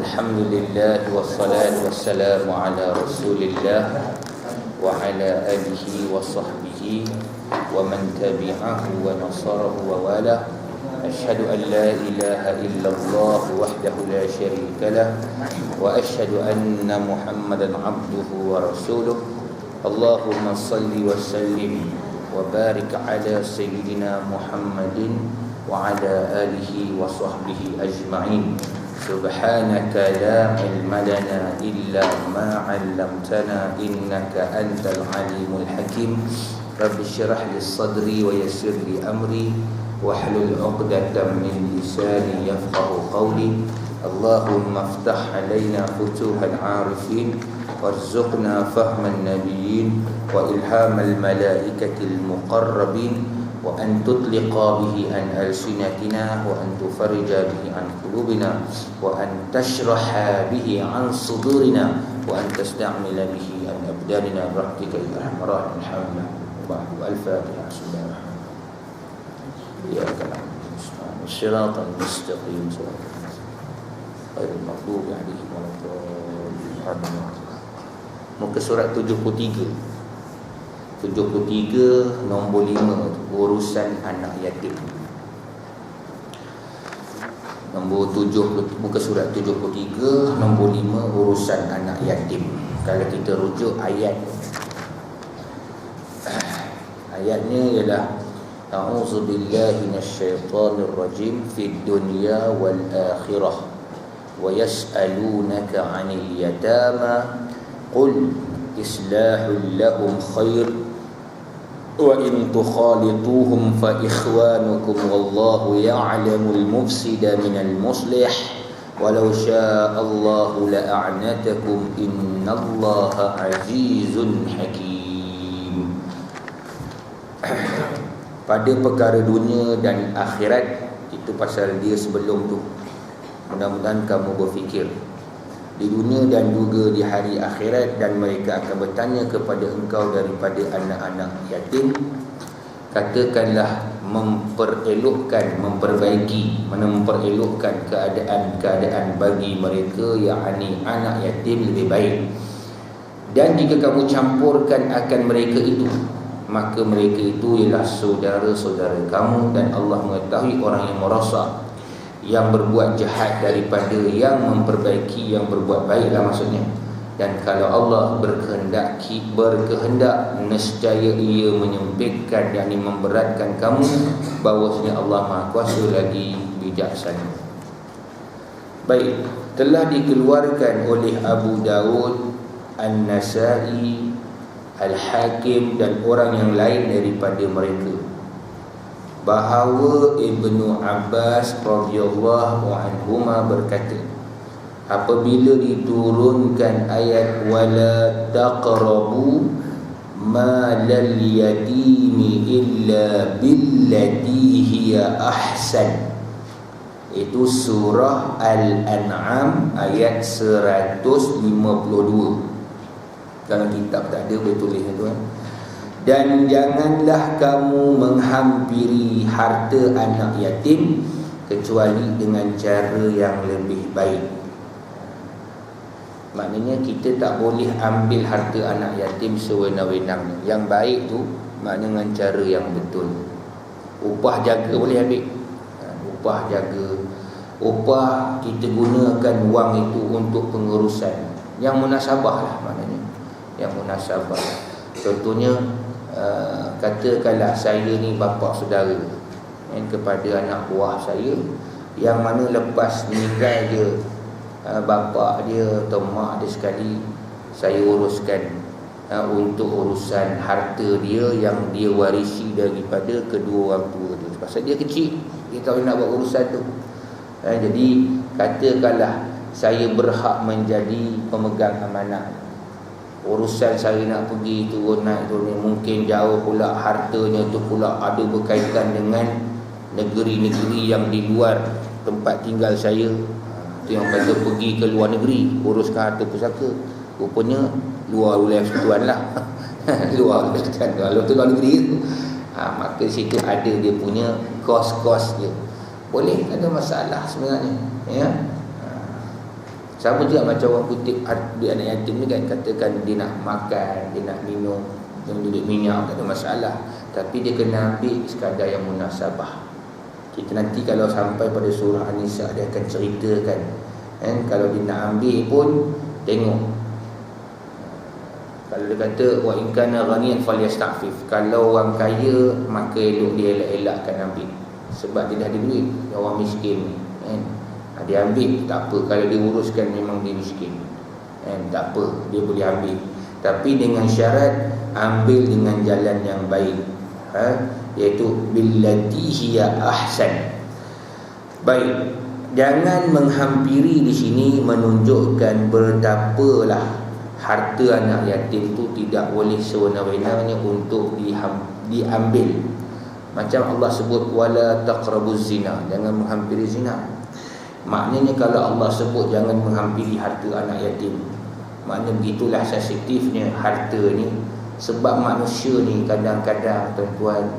Alhamdulillah wassalatu wassalamu ala Rasulillah wa ala alihi wa sahbihi wa man tabi'ahu wa nasarahu wa wala. Asyhadu an la ilaha illallah wahdahu la syarika lah wa asyhadu anna Muhammadan abduhu wa rasuluh. Allahumma salli wa sallim wa barik ala sayyidina Muhammadin wa ala alihi wa sahbihi ajma'in. Subhanaka la ilma lana illa ma 'allamtana innaka antal alimul hakim. Rabbi shrah li sadri wa yassir li amri wahlul 'uqdatam min lisani yafqahu qawli. Allahumma iftah 'alaina futuhal 'arifin warzuqna fahman nabiyyin wa ilhamal malaikatil muqarrabin wa an tutliqa bihi an alsinatina wa an tufarrija bihi an qulubina wa an tashraha bihi an sudurina wa an tasta'mila bihi an abdanina rahmatika ya arhamar rahimin. Al-Fatihah. Ya kalam siratal mustaqim ghairil maghdubi 'alaihim waladdallin. Muka surat 73 nombor 5, urusan anak yatim. Muka surat 73 nombor 5, urusan anak yatim. Kalau kita rujuk ayatnya ialah a'udzu billahi minasyaitonir rajim fid dunya wal akhirah wa yas'alunaka 'anil yatama qul islahul lahum khair wa in tukhalituhum fa ikhwanukum wallahu ya'lamul mufsida minal muslih walau syaa'a Allahu la'anatakum innallaha 'azizun hakim. Pada perkara dunia dan akhirat, itu pasal dia sebelum tu. Mudah-mudahan kamu berfikir di dunia dan juga di hari akhirat, dan mereka akan bertanya kepada engkau daripada anak-anak yatim. Katakanlah memperelokkan keadaan bagi mereka, yakni anak yatim lebih baik. Dan jika kamu campurkan akan mereka itu, maka mereka itu ialah saudara-saudara kamu, dan Allah mengetahui orang yang merasa, yang berbuat jahat daripada yang memperbaiki yang berbuat baiklah maksudnya. Dan kalau Allah berkehendak nescaya ia menyempitkan, yakni memberatkan kamu, bahawasanya Allah Maha Kuasa lagi bijaksana. Baik, telah dikeluarkan oleh Abu Dawud, An-Nasai, Al-Hakim dan orang yang lain daripada mereka, bahawa Ibnu Abbas radhiyallahu anhuma berkata, apabila diturunkan ayat wala taqrabu malal yatimi illa billati hiya ahsan, itu surah Al-An'am ayat 152. Kalau kitab tak ada boleh tulis tuan. Dan janganlah kamu menghampiri harta anak yatim kecuali dengan cara yang lebih baik. Maknanya kita tak boleh ambil harta anak yatim sewenang-wenang. Yang baik tu maknanya dengan cara yang betul. Upah jaga boleh ambil, upah jaga, upah kita gunakan wang itu untuk pengurusan yang munasabah lah, maknanya yang munasabah. Contohnya, katakanlah saya ni bapa saudara kepada anak buah saya, yang mana lepas meninggal dia bapa dia atau mak dia sekali, saya uruskan untuk urusan harta dia yang dia warisi daripada kedua orang tua dia. Pasal dia kecil, dia tahu nak buat urusan tu. Jadi katakanlah saya berhak menjadi pemegang amanah. Urusan saya nak pergi turun naik turun, mungkin jauh pula, hartanya tu pula ada berkaitan dengan negeri-negeri yang di luar tempat tinggal saya. Itu yang kata pergi ke luar negeri uruskan harta pusaka. Rupanya luar wilayah persekutuan lah. Luar persekutuan, kalau tu luar negeri tu, maka situ ada dia punya kos-kos dia. Boleh, tak ada masalah sebenarnya, ya. Sama juga macam orang kutip duit anak yatim ni kan, katakan dia nak makan, dia nak minum, dia duit minyak, tak ada masalah, tapi dia kena ambil sekadar yang munasabah. Kita nanti kalau sampai pada surah An-Nisa, dia akan ceritakan kan, kalau dia nak ambil pun tengok. Kalau dia kata wa in kana ghaniyan falyastafif, kalau orang kaya maka elok dia elak-elakkan ambil, sebab dia dah ada duit. Orang miskin ni kan, dia ambil tak apa, kalau dia uruskan memang dia miskin kan, tak apa, dia boleh ambil, tapi dengan syarat ambil dengan jalan yang baik, iaitu billati hiya ahsan. Baik, jangan menghampiri di sini menunjukkan betapalah harta anak yatim itu tidak boleh sewenang-wenangnya untuk diambil. Macam Allah sebut wala taqrabuz zina, jangan menghampiri zina. Maknanya kalau Allah sebut jangan menghampiri harta anak yatim, maknanya begitulah sensitifnya harta ni. Sebab manusia ni kadang-kadang tuan-tuan,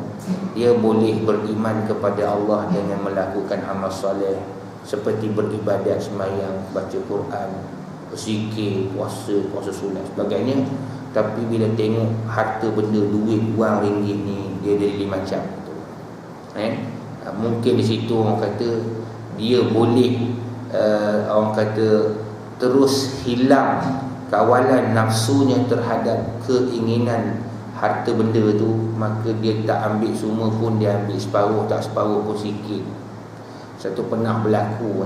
dia boleh beriman kepada Allah dengan melakukan amal soleh seperti beribadat, sembahyang, baca Quran, berzikir, puasa sunat sebagainya, tapi bila tengok harta benda, duit, wang, ringgit ni, dia jadi macam tu. Mungkin di situ orang kata dia boleh orang kata terus hilang kawalan nafsunya terhadap keinginan harta benda tu, maka dia tak ambil semua pun, dia ambil separuh, tak separuh pun sikit. Satu pernah berlaku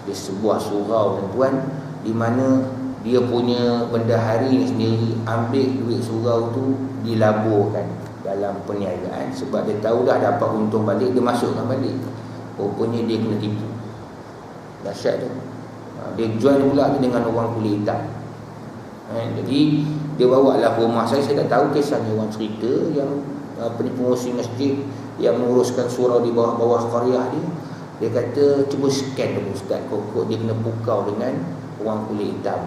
di sebuah surau tuan-tuan, di mana dia punya bendahari ni sendiri ambil duit surau tu, dilaburkan dalam perniagaan, sebab dia tahu dah dapat untung balik, dia masukkan balik. Rupanya dia kena tipu. Dahsyat tu. Dia join pula dengan orang kulit hitam. Jadi dia bawa lah rumah saya tak tahu kisahnya, orang cerita yang pengurusi masjid yang menguruskan surau di bawah-bawah qaryah dia. Dia kata cuba scan dulu ustaz, kok dia kena pukau dengan orang kulit hitam.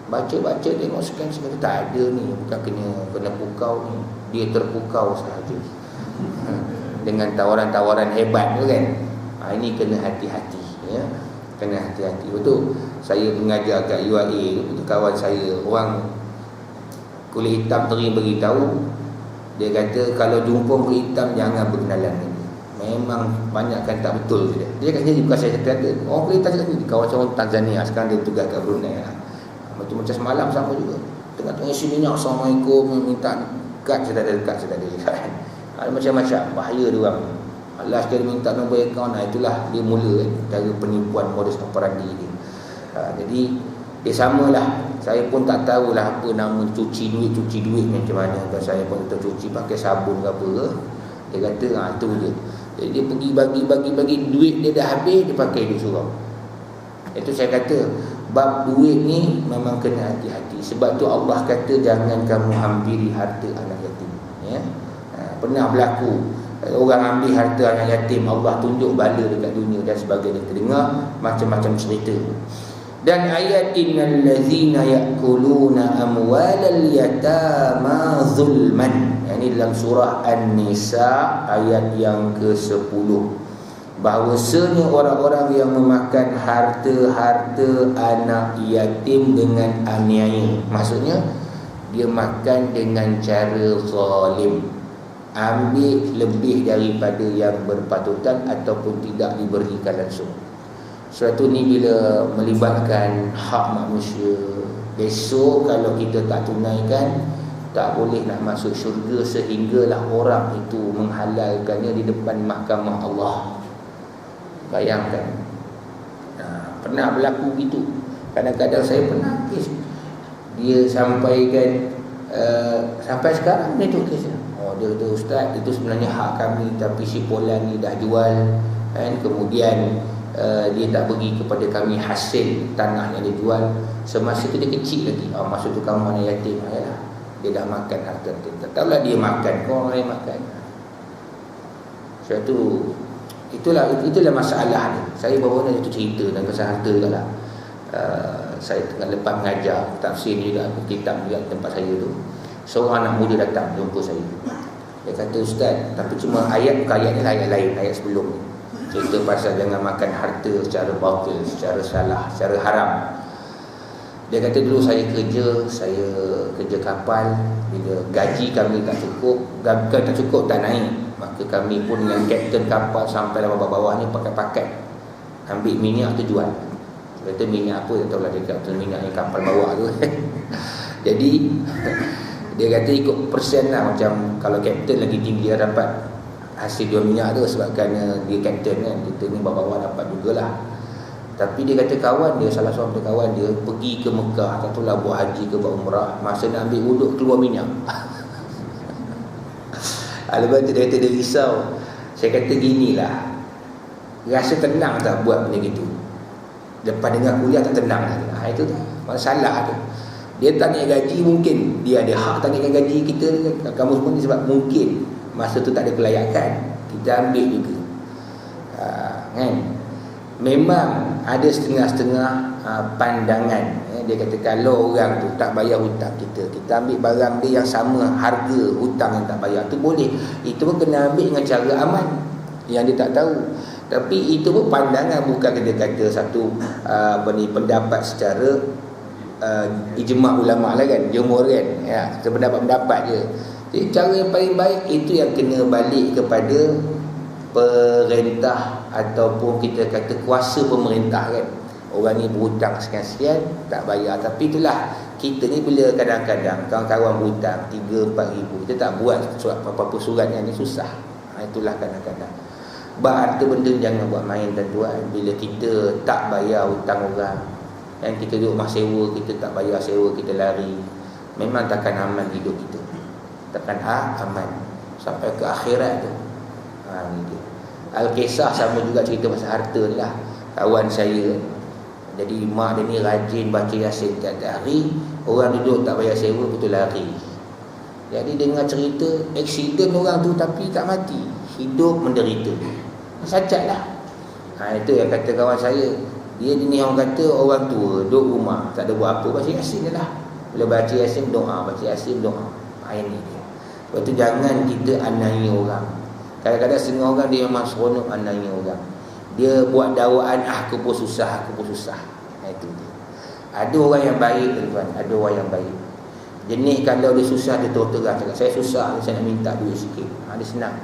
Baca-baca tengok scan, kata tak ada ni, bukan kena pukau ni, dia terpukau sahaja. Dengan tawaran-tawaran hebat tu kan. Ini kena hati-hati ya. Kena hati-hati. Betul. Saya mengajar kat UAE tu, kawan saya orang kulit hitam beritahu, dia kata kalau jumpa kulit hitam jangan berkenalan dengan dia. Memang banyak kan tak betul dia. Dia kata bukan saya kata, orang kulit hitam cakap ni, kawan saya orang Tanzania, sekarang dia tugas kat Brunei lah. Macam semalam sama juga. Tengah-tengah isi minyak, Assalamualaikum, minta kad, saya tak ada kad, saya tak ada. Ada macam-macam, bahaya dia orang. Last dia minta nombor akaun, itulah dia mula kan, cara penipuan modus operandi dia. Jadi dia samalah. Saya pun tak tahulah apa nama cuci duit macam mana. Dan saya pun tercuci pakai sabun ke apa ke. Dia kata tu je. Jadi dia pergi bagi duit dia dah habis, dia pakai duit surau. Itu saya kata bab duit ni memang kena hati-hati. Sebab tu Allah kata jangan kamu hampiri harta anak yatim ya. Pernah berlaku orang ambil harta anak yatim, Allah tunjuk bala dekat dunia dan sebagainya. Kita dengar macam-macam cerita. Dan ayat innal ladzina ya'kuluna amwalal yatama zulman, ini dalam surah An-Nisa ayat yang ke-10, bahawasanya orang-orang yang memakan harta-harta anak yatim dengan aniaya, maksudnya dia makan dengan cara zalim, ambil lebih daripada yang berpatutan ataupun tidak diberikan langsung. Suatu ni bila melibatkan hak manusia, besok kalau kita tak tunaikan, tak boleh nak masuk syurga, sehinggalah orang itu menghalalkannya di depan mahkamah Allah. Bayangkan. Pernah berlaku gitu. Kadang-kadang saya pernah kes, dia sampaikan sampai sekarang dia tu kes. Dia kata ustaz, itu sebenarnya hak kami, tapi si Polan ni dah jual kan, kemudian dia tak bagi kepada kami hasil tanah yang dia jual. Semasa tu dia kecil lagi. Masa tu kamu anak yatim, ayalah, dia dah makan harta tu. Tak tahulah dia makan, kau orang lain makan. Suatu itulah masalah ni. Saya baru nak cerita tentang pasal harta jugalah. Saya tengah lepas mengajar tafsir juga, kitab juga tempat saya tu. Seorang anak muda datang jumpa saya. Dia kata ustaz, tapi cuma ayat bukan ayat ni, ayat lain, ayat sebelum ni. Cerita pasal jangan makan harta secara batil, secara salah, secara haram. Dia kata dulu saya kerja kapal, bila gaji kami tak cukup, tak naik, maka kami pun dengan kapten kapal sampai bawah-bawah ni pakai-pakai, ambil minyak tu jual. Dia kata minyak apa, tak tahulah dia kata minyak yang kapal bawah tu. Jadi dia kata ikut persen lah, macam kalau kapten lagi tinggi dia dapat hasil jual minyak tu sebabkan dia kapten kan, kita ni bawah-bawah dapat jugalah. Tapi dia kata kawan dia, salah seorang kawan dia pergi ke Mekah, tak tahulah buat haji ke buat umrah, masa nak ambil wuduk keluar minyak. Lepas tu dia kata dia risau. Saya kata ginilah, rasa tenang tak buat benda gitu? Lepas dengar kuliah tak tenang lah. Itu tu masalah tu. Dia tak naik gaji, mungkin dia ada hak tak naikkan gaji kita, kamu semua ni, sebab mungkin masa tu tak ada kelayakan, kita ambil juga. Kan? Memang ada setengah-setengah pandangan. Dia kata kalau orang tu tak bayar hutang kita ambil barang dia yang sama harga hutang yang tak bayar tu boleh. Itu pun kena ambil dengan cara aman, yang dia tak tahu. Tapi itu pun pandangan, bukan kita kata satu pendapat secara ijma' ulama' lah kan, jumhur kan, ya, pendapat-pendapat je. Jadi cara yang paling baik itu yang kena balik kepada perintah ataupun kita kata kuasa pemerintah kan. Orang ni berhutang sekian-sekian tak bayar, tapi itulah kita ni bila kadang-kadang kawan-kawan berhutang 3-4 ribu, kita tak buat surat apa-apa suratnya ni susah. Itulah kadang-kadang berarti benda jangan buat main dan tuan. Bila kita tak bayar hutang orang, yang kita duduk rumah sewa, kita tak bayar sewa, kita lari, memang takkan aman hidup kita, takkan aman sampai ke akhirat tu. Ni Al-Kisah sama juga cerita pasal harta ni lah. Kawan saya, jadi mak dia ni rajin baca Yasin tiap-tiap hari, orang duduk tak bayar sewa, betul lari. Jadi dengar cerita aksiden orang tu tapi tak mati, hidup menderita, sacat lah. Itu yang kata kawan saya. Dia ni orang kata orang tua duduk rumah tak ada buat apa, baca Yasin je lah. Bila baca Yasin doa, baca Yasin doa. Ini dia. Lepas tu jangan kita anai orang. Kadang-kadang setengah orang dia memang seronok anai orang. Dia buat dakwaan, aku pun susah. Itu dia. Ada orang yang baik tuan, ada orang yang baik. Jenis kalau dia susah, dia terang cakap, saya susah, saya nak minta duit sikit. Dia senang.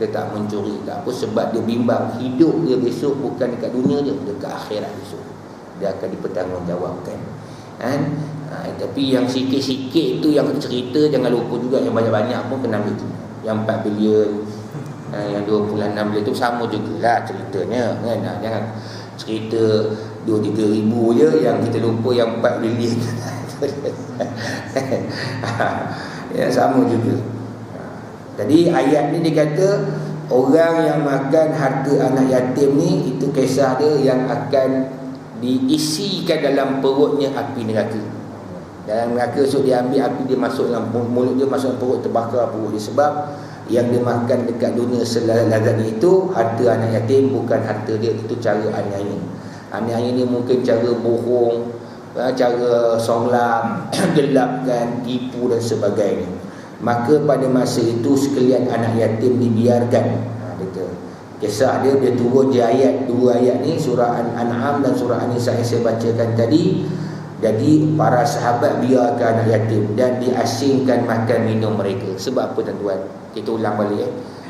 Dia tak mencuri, tak apa, sebab dia bimbang hidup dia besok bukan dekat dunia je, dekat akhirat besok. Dia akan dipertanggungjawabkan. Tapi yang sikit-sikit tu yang cerita, jangan lupa juga yang banyak-banyak pun kena ambil. Yang 4 bilion, yang 26 bilion tu sama jugalah ceritanya kan. Jangan cerita 2-3 ribu je yang kita lupa yang 4 bilion. Ya, sama juga. Jadi ayat ni dia kata orang yang makan harta anak yatim ni, itu kisah dia yang akan diisikan dalam perutnya api neraka. Dalam neraka esok dia ambil api, dia masuk dalam mulut dia, masuk dalam perut, terbakar perut dia. Sebab yang dia makan dekat dunia selazatnya itu harta anak yatim, bukan harta dia, itu cara aniaya. Aniaya ni mungkin cara bohong, cara songlam, gelapkan, tipu dan sebagainya. Maka pada masa itu sekalian anak yatim dibiarkan. Kisah dia turun je ayat, 2 ayat ni, surah An-An'am dan surah An-Nisa yang saya bacakan tadi. Jadi para sahabat biarkan anak yatim dan diasingkan makan minum mereka. Sebab apa tuan-tuan? Kita ulang balik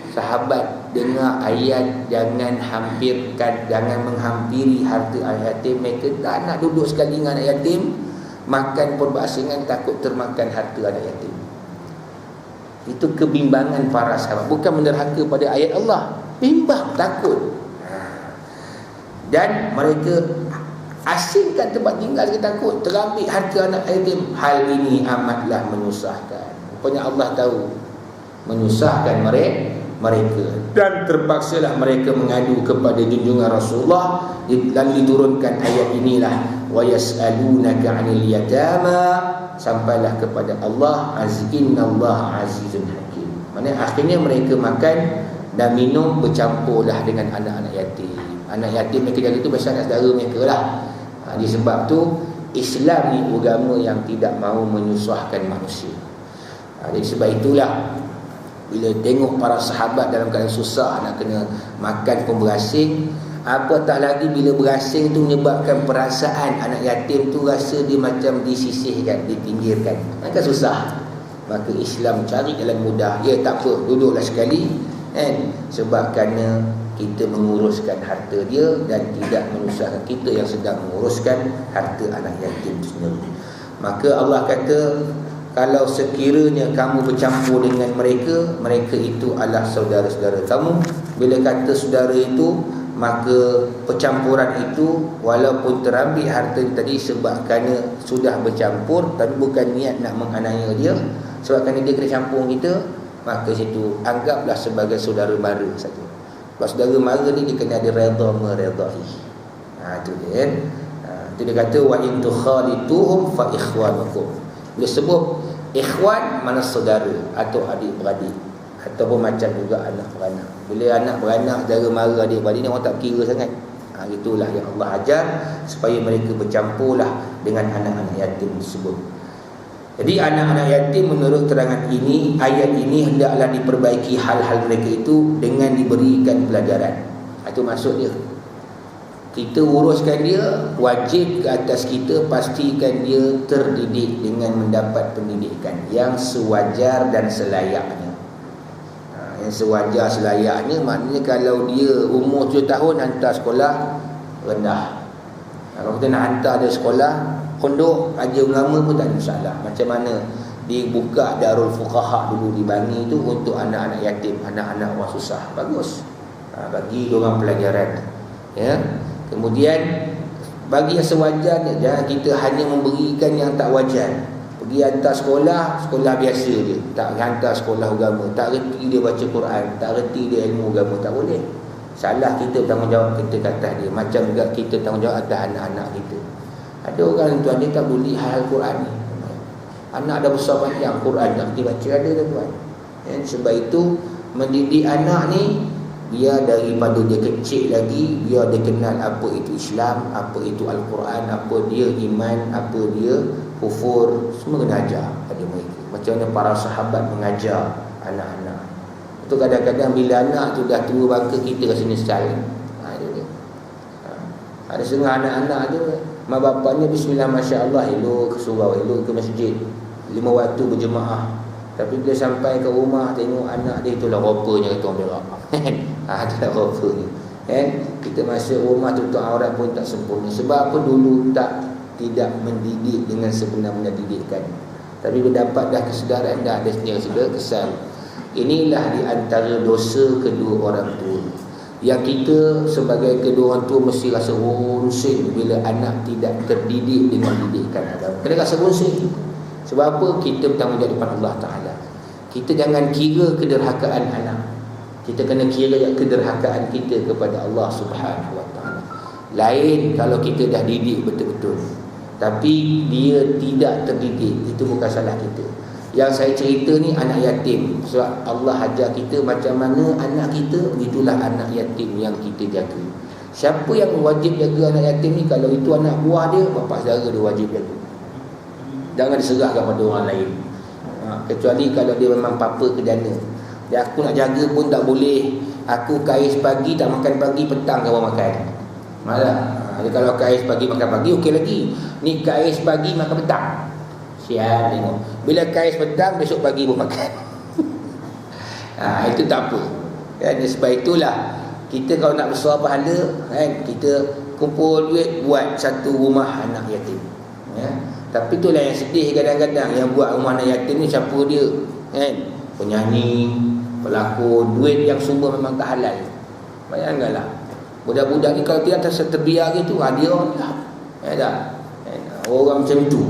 Sahabat dengar ayat jangan menghampiri harta anak yatim, mereka tak nak duduk sekali dengan anak yatim, makan pun berasingan, takut termakan harta anak yatim. Itu kebimbangan para sahabat, bukan menderhaka pada ayat Allah, bimbang, takut. Dan mereka asingkan tempat tinggal, kita takut terambil harta anak yatim. Hal ini amatlah menyusahkan. Rupanya Allah tahu menyusahkan mereka, dan terpaksalah mereka mengadu kepada junjungan Rasulullah, dan diturunkan ayat inilah, wa yas'alunaka 'anil yatama, sampailah kepada Allah, innallaha azizun hakim. Maksudnya akhirnya mereka makan dan minum bercampurlah dengan anak-anak yatim. Anak yatim mereka jaga itu biasa anak saudara mereka lah. Disebab tu Islam ni agama yang tidak mahu menyusahkan manusia. Jadi sebab itulah bila tengok para sahabat dalam keadaan susah, nak kena makan pun berasing, Apatah lagi bila berasing tu menyebabkan perasaan anak yatim tu rasa dia macam disisihkan, dipinggirkan. Maka susah. Maka Islam cari jalan mudah. Ya tak apa, duduklah sekali kan. Sebab kerana kita menguruskan harta dia dan tidak menyusahkan kita yang sedang menguruskan harta anak yatim itu sendiri. Maka Allah kata, kalau sekiranya kamu bercampur dengan mereka, mereka itu adalah saudara-saudara kamu. Bila kata saudara itu, maka percampuran itu walaupun terambil harta tadi sebab kerana sudah bercampur, tapi bukan niat nak menganiaya dia, sebab kerana dia kena campur kita, maka situ anggaplah sebagai saudara mara saja. Sebab saudara mara ni dia kena ada redha meredai. Itu dia kan. Itu dia kata wa in tukhalituhum fa ikhwanukum. Dia sebut ikhwan mana saudara atau adik-beradik, ataupun macam juga anak beranak. Bila anak beranak, saudara mara, adik-beradik ni orang tak kira sangat. Itulah yang Allah ajar supaya mereka bercampurlah dengan anak-anak yatim tersebut. Jadi anak-anak yatim menurut terangan ini, ayat ini hendaklah diperbaiki hal-hal mereka itu dengan diberikan pelajaran. Itu maksud dia. Kita uruskan dia, wajib ke atas kita pastikan dia terdidik dengan mendapat pendidikan yang sewajar dan selayaknya. Yang sewajar selayaknya maknanya kalau dia umur 7 tahun hantar sekolah rendah. Kalau kita nak hantar dia sekolah pondok Raja Ulama pun tak ada masalah. Macam mana dibuka Darul Fuqaha dulu di Bangi tu untuk anak-anak yatim, anak-anak orang susah. Bagus. Bagi diorang pelajaran. Ya. Kemudian bagi yang sewajarnya, jangan kita hanya memberikan yang tak wajar. Pergi hantar sekolah, sekolah biasa je, tak hantar sekolah agama, tak reti dia baca Quran, tak reti dia ilmu agama, tak boleh. Salah kita bertanggungjawab kita ke atas dia. Macam juga kita bertanggungjawab atas anak-anak kita. Ada orang tuan dia tak boleh hal Quran ni. Anak dah besar panjang, Quran tak dibaca ada tuan. Sebab itu mendidik anak ni, biar daripada dia kecil lagi, biar dia kenal apa itu Islam, apa itu Al-Quran, apa dia iman, apa dia kufur, semua kena ajar pada mereka. Macam mana para sahabat mengajar anak-anak. Itu kadang-kadang bila anak tu dah tua bangka, kita rasa nyesal. Ada setengah anak-anak tu mak bapaknya bismillah masya-Allah, elok ke surau, elok ke masjid, 5 waktu berjemaah. Tapi bila sampai ke rumah tengok anak dia, itulah rupanya kata orang berak. Itulah rupanya. Kita masuk rumah tutup aurat pun tak sempurna. Sebab apa? Dulu tidak mendidik dengan sebenar-benar didikan. Tapi bila dapat dah kesedaran, dah ada sedia kesan. Inilah di antara dosa kedua orang tua, yang kita sebagai kedua orang tua mesti rasa runsing bila anak tidak terdidik dengan didikan agama. Kena rasa runsing. Sebab apa? Kita bertanggungjawab depan Allah Ta'ala. Kita jangan kira kederhakaan anak, kita kena kira kederhakaan kita kepada Allah Subhanahu Wa Ta'ala. Lain kalau kita dah didik betul-betul, tapi dia tidak terdidik, itu bukan salah kita. Yang saya cerita ni anak yatim, sebab Allah ajar kita macam mana anak kita, begitulah anak yatim yang kita jaga. Siapa yang wajib jaga anak yatim ni? Kalau itu anak buah dia, bapa saudara dia wajib jaga. Jangan diserahkan pada orang lain. Kecuali kalau dia memang papa kedana. Dan aku nak jaga pun tak boleh. Aku kais pagi tak makan pagi, petang kau makan. Malah. Jadi kalau kais pagi makan pagi okey lagi. Ni kais pagi makan petang. Sial tengok. Bila kais petang, besok pagi pun makan. Itu tak apa. Kan? Sebab itulah kita kalau nak besar pahala, kan, kita kumpul duit buat satu rumah anak yatim. Ya. Tapi itulah yang sedih kadang-kadang, yang buat rumah anak yatim ni siapa dia? Kan? Penyanyi, pelakon, duit yang semua memang tak halal. Bayangkanlah. Budak-budak ni kalau tidak terbiar gitu, dia orang lah. Ya tak? Orang macam tu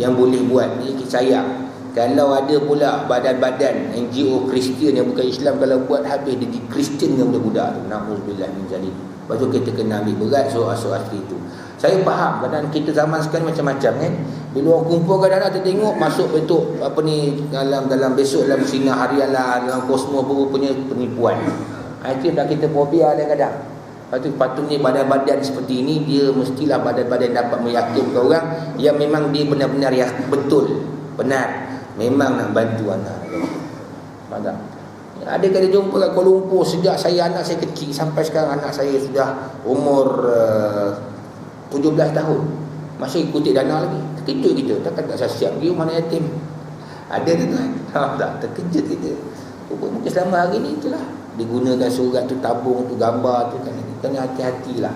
yang boleh buat ni, sayang. Kalau ada pula badan-badan NGO Kristian yang bukan Islam, kalau buat habis dia di Kristian dengan budak-budak tu, na'udzubillah min zalik. Lepas tu kita kena ambil berat soal-soal itu. Saya faham kadang kita zaman sekarang macam-macam kan. Bila orang kumpul kadang-kadang kita tengok masuk bentuk apa ni, dalam besok dalam sinar harian lah, dalam Kosmo punya penipuan. Itu dah kita fobia kadang-kadang. Lepas tu patutnya badan-badan seperti ini, dia mestilah badan-badan dapat meyakinkan orang yang memang dia benar-benar betul, benar, memang nak bantu anak. Faham? Ada kali jumpa kat Kuala Lumpur sejak anak saya kecil sampai sekarang anak saya sudah umur 17 tahun. Masih ikuti dana lagi. Terkejut kita. Takkan tak siap pergi mana yatim. Ada tu tuan. Tak terkejut kita. Mungkin selama hari ni itulah. Digunakan surat tu, tabung tu, gambar tu kan. Kena hati-hatilah.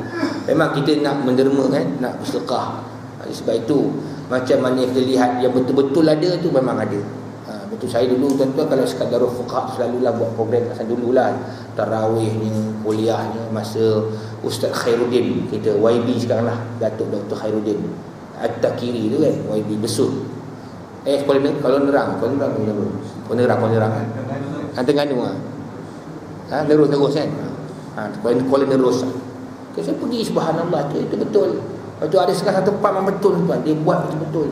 Memang kita nak menderma kan, nak bersedekah. Sebab itu macam mana kita lihat yang betul-betul ada tu memang ada. Betul, saya dulu tuan-tuan kalau sekadar fuqaha selalulah buat program masa dululah. Tarawihnya, kuliahnya masa Ustaz Khairuddin, kita YB sekarang lah, Datuk Dr. Khairuddin At-Takiri tu kan, YB Besut. Kuala Nerang kan. Terengganu ah. Nerus kan. Kuala Nerus. Saya pergi, subhanallah, itu betul. Lepas tu ada sekarang satu tempat memang betul tuan, dia buat betul-betul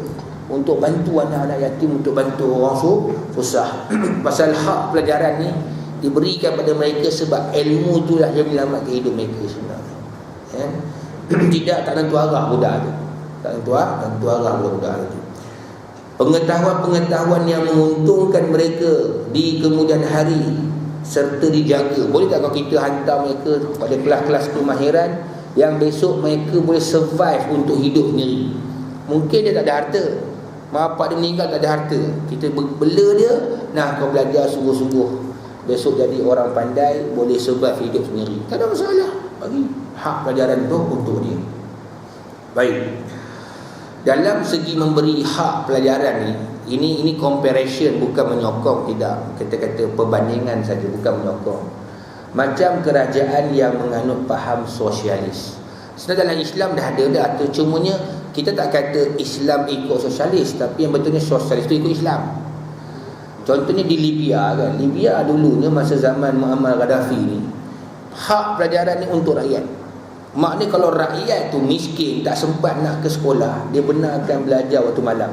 untuk bantu anak-anak yatim, untuk bantu orang susah. Pasal hak pelajaran ni diberikan pada mereka sebab ilmu itulah yang menyelamatkan hidup mereka sebenarnya. Tidak, tak tentu arah budak tu. Tak tentu arah budak tu. Pengetahuan-pengetahuan yang menguntungkan mereka di kemudian hari serta dijaga. Boleh tak kalau kita hantar mereka pada kelas-kelas kemahiran yang besok mereka boleh survive untuk hidup sendiri. Mungkin dia tak ada harta, mak bapak dia meninggal tak ada harta, kita bela dia, nah kau belajar sungguh-sungguh, besok jadi orang pandai, boleh survive hidup sendiri, tak ada masalah. Bagi hak pelajaran tu untuk dia. Baik, dalam segi memberi hak pelajaran ni, ini comparison, bukan menyokong, tidak, kita kata perbandingan saja, bukan menyokong. Macam kerajaan yang menganut faham sosialis. Sebenarnya dalam Islam dah ada cumanya kita tak kata Islam ikut sosialis, tapi yang betulnya sosialis itu ikut Islam. Contohnya di Libya kan. Libya dulunya masa zaman Muammar Gaddafi ni, hak pelajaran ni untuk rakyat. Maknanya kalau rakyat tu miskin, tak sempat nak ke sekolah, dia benarkan belajar waktu malam.